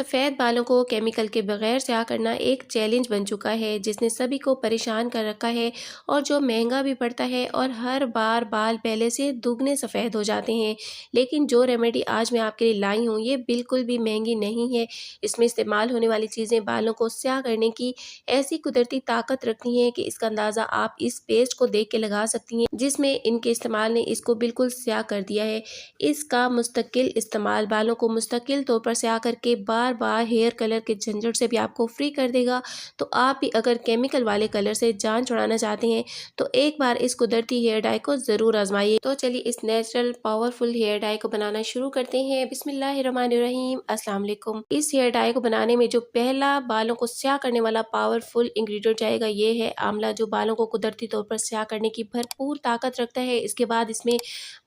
सफ़ेद बालों को केमिकल के बगैर स्याह करना एक चैलेंज बन चुका है जिसने सभी को परेशान कर रखा है और जो महंगा भी पड़ता है और हर बार बाल पहले से दुगने सफ़ेद हो जाते हैं। लेकिन जो रेमेडी आज मैं आपके लिए लाई हूँ ये बिल्कुल भी महंगी नहीं है। इसमें इस्तेमाल होने वाली चीज़ें बालों को स्याह करने की ऐसी कुदरती ताकत रखती हैं कि इसका अंदाज़ा आप इस पेस्ट को देख के लगा सकती हैं जिसमें इनके इस्तेमाल ने इसको बिल्कुल स्याह कर दिया है। इसका मुस्तकिल इस्तेमाल बालों को मुस्तकिल तौर पर स्याह करके बार बार हेयर कलर के झंझट से भी आपको फ्री कर देगा। तो आप भी अगर केमिकल वाले कलर से जान छुड़ाना चाहते हैं तो एक बार इस कुदरती हेयर डाई को ज़रूर आजमाइए। तो चलिए इस नेचुरल पावरफुल हेयर डाई को बनाना शुरू करते हैं। बिस्मिल्लाहिर्रहमानिर्रहीम, अस्सलाम वालेकुम। इस हेयर डाई को बनाने में जो पहला बालों को स्याह करने वाला पावरफुल इंग्रेडिएंट जाएगा ये है आंवला, जो बालों को कुदरती तौर पर स्याह करने की भरपूर ताकत रखता है। इसके बाद इसमें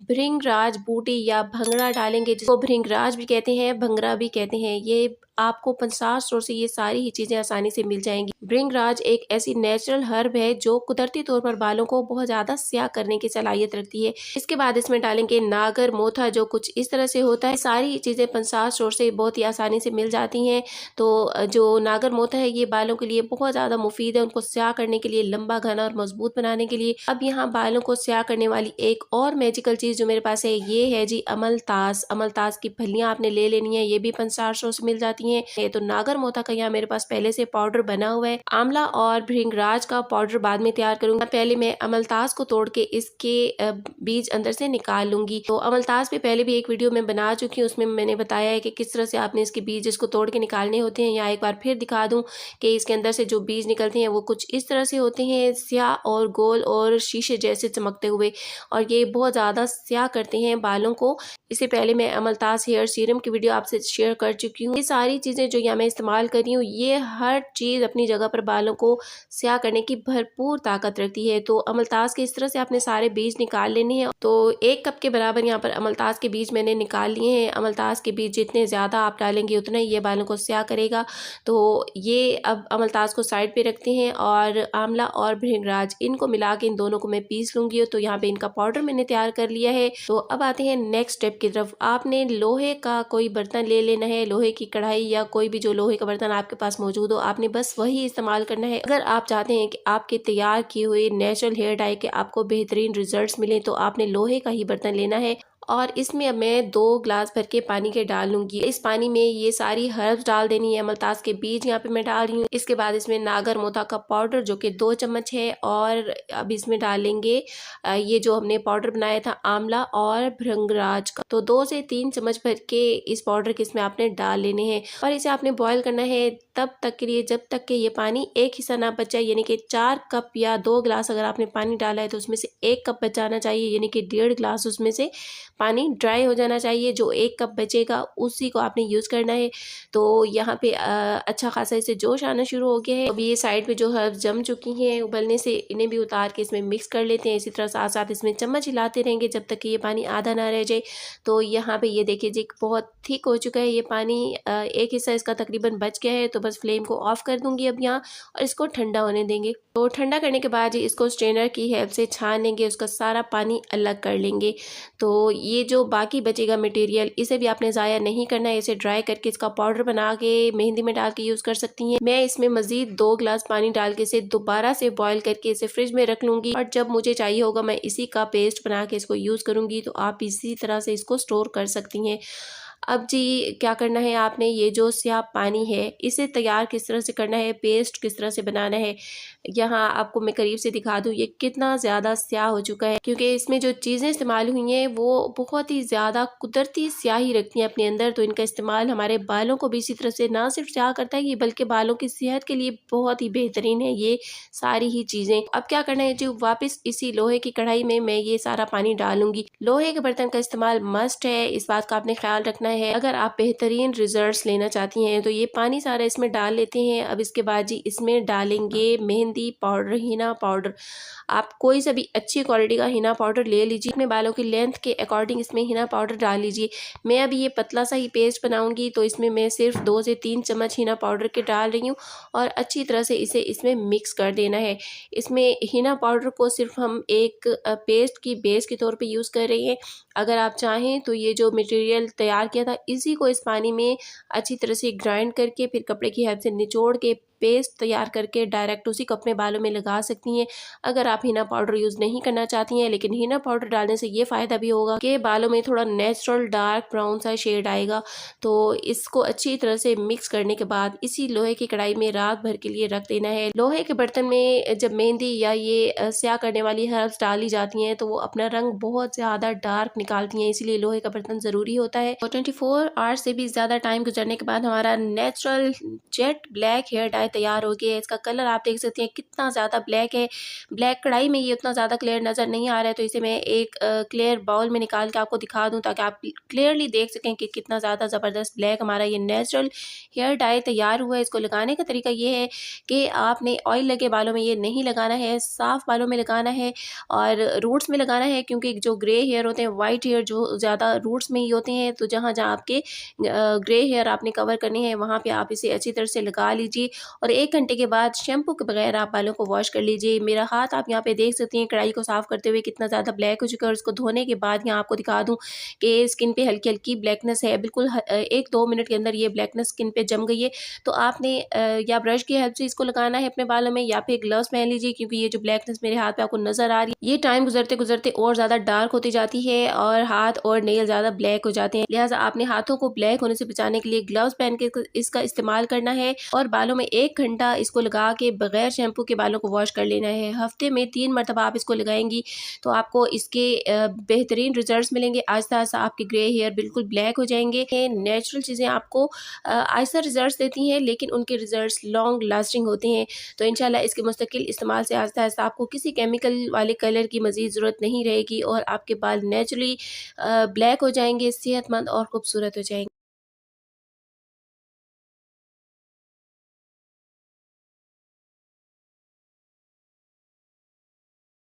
भृंगराज बूटी या भंगड़ा डालेंगे, जिसको भृंगराज भी कहते हैं, भंगड़ा भी कहते हैं। ये आपको 50 स्टोर से ये सारी ही चीज़ें आसानी से मिल जाएंगी। भृंगराज एक ऐसी नेचुरल हर्ब है जो कुदरती तौर पर बालों को बहुत ज़्यादा स्याह करने की सलाहियत रखती है। इसके बाद इसमें डालेंगे नागर मोथा, जो कुछ इस तरह से होता है। सारी चीज़ें 50 स्टोर से बहुत ही आसानी से मिल जाती हैं। तो जो नागर मोथा है ये बालों के लिए बहुत ज़्यादा मुफीद है, उनको स्याह करने के लिए, लंबा घना और मजबूत बनाने के लिए। अब यहाँ बालों को स्याह करने वाली एक और मैजिकल चीज़ जो मेरे पास है ये है जी अमलतास। अमलतास की फलियाँ आपने ले लेनी है, ये भी 50 स्टोर से मिल जाती है। तो नागर मोथा का यहाँ मेरे पास पहले से पाउडर बना हुआ है। आंवला और भृंगराज का पाउडर बाद में तैयार करूंगा। पहले मैं अमलतास को तोड़ के इसके बीज अंदर से निकाल लूंगी। तो अमलतास पे पहले भी एक वीडियो में बना चुकी हूँ, उसमें मैंने बताया है कि किस तरह से आपने इसके बीज इसको तोड़ के निकालने होते हैं। यहाँ एक बार फिर दिखा दूं कि इसके अंदर से जो बीज निकलते हैं वो कुछ इस तरह से होते हैं, स्याह और गोल और शीशे जैसे चमकते हुए, और ये बहुत ज़्यादा स्याह करते हैं बालों को। इससे पहले मैं अमलतास हेयर सीरम की वीडियो आपसे शेयर कर चुकी हूँ। ये सारी चीज़ें जो यहाँ मैं इस्तेमाल कर रही हूँ ये हर चीज़ अपनी जगह पर बालों को स्याह करने की भरपूर ताकत रखती है। तो अमलतास के इस तरह से आपने सारे बीज निकाल लेने हैं। तो 1 कप के बराबर यहाँ पर अमलतास के बीज मैंने निकाल लिए हैं। अमलतास के बीज जितने ज़्यादा आप डालेंगे उतना ही ये बालों को स्याह करेगा। तो ये अब अमलतास को साइड पे रखते हैं और आंवला और भृंगराज इनको मिला के इन दोनों को मैं पीस लूंगी। तो यहाँ पे इनका पाउडर मैंने तैयार कर लिया है। तो अब आते हैं नेक्स्ट स्टेप की तरफ। आपने लोहे का कोई बर्तन ले लेना है, लोहे की कढ़ाई या कोई भी जो लोहे का बर्तन आपके पास मौजूद हो, आपने बस वही इस्तेमाल करना है। अगर आप चाहते हैं कि आपके तैयार किए हुए नेचुरल हेयर डाई के आपको बेहतरीन रिजल्ट्स मिले तो आपने लोहे का ही बर्तन लेना है। और इसमें अब मैं 2 ग्लास भर के पानी के डाल लूंगी। इस पानी में ये सारी हर्ब्स डाल देनी है। अमलतास के बीज यहाँ पे मैं डाल रही हूँ। इसके बाद इसमें नागर मोथा का पाउडर जो कि 2 चम्मच है, और अब इसमें डालेंगे ये जो हमने पाउडर बनाया था आंवला और भृंगराज का। तो 2 से 3 चम्मच भर के इस पाउडर के इसमें आपने डाल लेने हैं और इसे आपने बॉयल करना है तब तक के लिए जब तक कि ये पानी एक हिस्सा ना बच जाए। यानी कि 4 कप या 2 ग्लास अगर आपने पानी डाला है तो उसमें से 1 कप बचाना चाहिए, यानी कि 1.5 ग्लास उसमें से पानी ड्राई हो जाना चाहिए। जो 1 कप बचेगा उसी को आपने यूज़ करना है। तो यहाँ पे अच्छा खासा इसे जोश आना शुरू हो गया है। अभी ये साइड पे जो हर्ब्स जम चुकी हैं उबलने से, इन्हें भी उतार के इसमें मिक्स कर लेते हैं। इसी तरह साथ साथ इसमें चम्मच हिलाते रहेंगे जब तक कि ये पानी आधा ना रह जाए। तो यहाँ पे ये देखिए जी बहुत थिक हो चुका है ये पानी। एक हिस्सा इसका तकरीबन बच गया है। तो बस फ्लेम को ऑफ कर दूंगी अब यहाँ और इसको ठंडा होने देंगे। तो ठंडा करने के बाद इसको स्ट्रेनर की हेल्प से छान लेंगे, उसका सारा पानी अलग कर लेंगे। तो ये जो बाकी बचेगा मटेरियल इसे भी आपने ज़ाया नहीं करना है। इसे ड्राई करके इसका पाउडर बना के मेहंदी में डाल के यूज़ कर सकती हैं। मैं इसमें मज़ीद 2 ग्लास पानी डाल के इसे दोबारा से बॉयल करके इसे फ्रिज में रख लूँगी और जब मुझे चाहिए होगा मैं इसी का पेस्ट बना के इसको यूज़ करूँगी। तो आप इसी तरह से इसको स्टोर कर सकती हैं। अब जी क्या करना है, आपने ये जो स्याह पानी है इसे तैयार किस तरह से करना है, पेस्ट किस तरह से बनाना है, यहाँ आपको मैं करीब से दिखा दूँ ये कितना ज़्यादा स्याह हो चुका है। क्योंकि इसमें जो चीज़ें इस्तेमाल हुई हैं वो बहुत ही ज़्यादा कुदरती स्याही रखती हैं अपने अंदर। तो इनका इस्तेमाल हमारे बालों को भी इसी तरह से ना सिर्फ स्याह करता है ये, बल्कि बालों की सेहत के लिए बहुत ही बेहतरीन है ये सारी ही चीज़ें। अब क्या करना है जी, वापस इसी लोहे की कढ़ाई में मैं ये सारा पानी डालूंगी। लोहे के बर्तन का इस्तेमाल मस्ट है, इस बात का आपने ख्याल रखना है अगर आप बेहतरीन रिजल्ट्स लेना चाहती हैं। तो ये पानी सारा इसमें डाल लेते हैं। अब इसके बाद जी इसमें डालेंगे मेहंदी पाउडर, हिना पाउडर। आप कोई सा भी अच्छी क्वालिटी का हिना पाउडर ले लीजिए, अपने बालों की लेंथ के अकॉर्डिंग इसमें हिना पाउडर डाल लीजिए। मैं अभी ये पतला सा ही पेस्ट बनाऊंगी तो इसमें मैं सिर्फ 2 से 3 चम्मच हिना पाउडर के डाल रही हूँ और अच्छी तरह से इसे इसमें मिक्स कर देना है। इसमें हिना पाउडर को सिर्फ हम एक पेस्ट की बेस के तौर पे यूज़ कर रहे हैं। अगर आप चाहें तो ये जो मटेरियल तैयार किया लिया था, इसी को इस पानी में अच्छी तरह से ग्राइंड करके फिर कपड़े की हेल्प से निचोड़ के पेस्ट तैयार करके डायरेक्ट उसी को अपने बालों में लगा सकती हैं। अगर आप हिना पाउडर यूज़ नहीं करना चाहती हैं, लेकिन हिना पाउडर डालने से ये फ़ायदा भी होगा कि बालों में थोड़ा नेचुरल डार्क ब्राउन सा शेड आएगा। तो इसको अच्छी तरह से मिक्स करने के बाद इसी लोहे की कढ़ाई में रात भर के लिए रख देना है। लोहे के बर्तन में जब मेहंदी या ये स्याह करने वाली हर्ब्स डाली जाती हैं तो वो अपना रंग बहुत ज़्यादा डार्क निकालती हैं, इसीलिए लोहे का बर्तन ज़रूरी होता है। और 24 आवर्स से भी ज़्यादा टाइम गुजरने के बाद हमारा natural jet black hair dye तैयार हो गया है। इसका कलर आप देख सकते हैं कितना ज़्यादा ब्लैक है। ब्लैक कढ़ाई में ये उतना ज़्यादा क्लियर नज़र नहीं आ रहा है, तो इसे मैं एक क्लियर बाउल में निकाल के आपको दिखा दूँ ताकि आप क्लियरली देख सकें कि कितना ज़्यादा ज़बरदस्त ब्लैक हमारा ये नेचुरल हेयर डाई तैयार हुआ है। इसको लगाने का तरीका ये है कि आपने ऑयल लगे बालों में ये नहीं लगाना है, साफ़ बालों में लगाना है और रूट्स में लगाना है, क्योंकि जो ग्रे हेयर होते हैं, वाइट हेयर जो ज़्यादा रूट्स में ही होते हैं। तो जहाँ जहाँ आपके ग्रे हेयर आपने कवर करने हैं वहाँ पे आप इसे अच्छी तरह से लगा लीजिए और 1 घंटे के बाद शैम्पू के बगैर आप बालों को वॉश कर लीजिए। मेरा हाथ आप यहाँ पे देख सकती हैं कढ़ाई को साफ़ करते हुए कितना ज़्यादा ब्लैक हो चुका है और इसको धोने के बाद यहाँ आपको दिखा दूँ कि स्किन पे हल्की हल्की ब्लैकनेस है। बिल्कुल 1-2 मिनट के अंदर ये ब्लैकनेस स्किन पे जम गई है। तो आपने या ब्रश की हेल्प से इसको लगाना है अपने बालों में या फिर ग्लव्स पहन लीजिए, क्योंकि ये जो ब्लैकनेस मेरे हाथ पे आपको नज़र आ रही है ये टाइम गुजरते गुजरते और ज़्यादा डार्क होती जाती है और हाथ और नेल ज़्यादा ब्लैक हो जाते हैं। लिहाजा आपने हाथों को ब्लैक होने से बचाने के लिए ग्लव्स पहन के इसका इस्तेमाल करना है और बालों में 1 घंटा इसको लगा के बगैर शैम्पू के बालों को वॉश कर लेना है। हफ्ते में 3 मरतबा आप इसको लगाएंगी तो आपको इसके बेहतरीन रिजल्ट्स मिलेंगे। आहिस्ता आहिस्ता आपके ग्रे हेयर बिल्कुल ब्लैक हो जाएंगे। नेचुरल चीज़ें आपको आहिस्ता रिजल्ट्स देती हैं, लेकिन उनके रिजल्ट्स लॉन्ग लास्टिंग होते हैं। तो इंशाल्लाह इसके मुस्तकिल इस्तेमाल से आहिस्ता आहिस्ता आपको किसी केमिकल वाले कलर की मज़ीद ज़रूरत नहीं रहेगी और आपके बाल नेचुरली ब्लैक हो जाएंगे, सेहतमंद और खूबसूरत हो जाएंगे।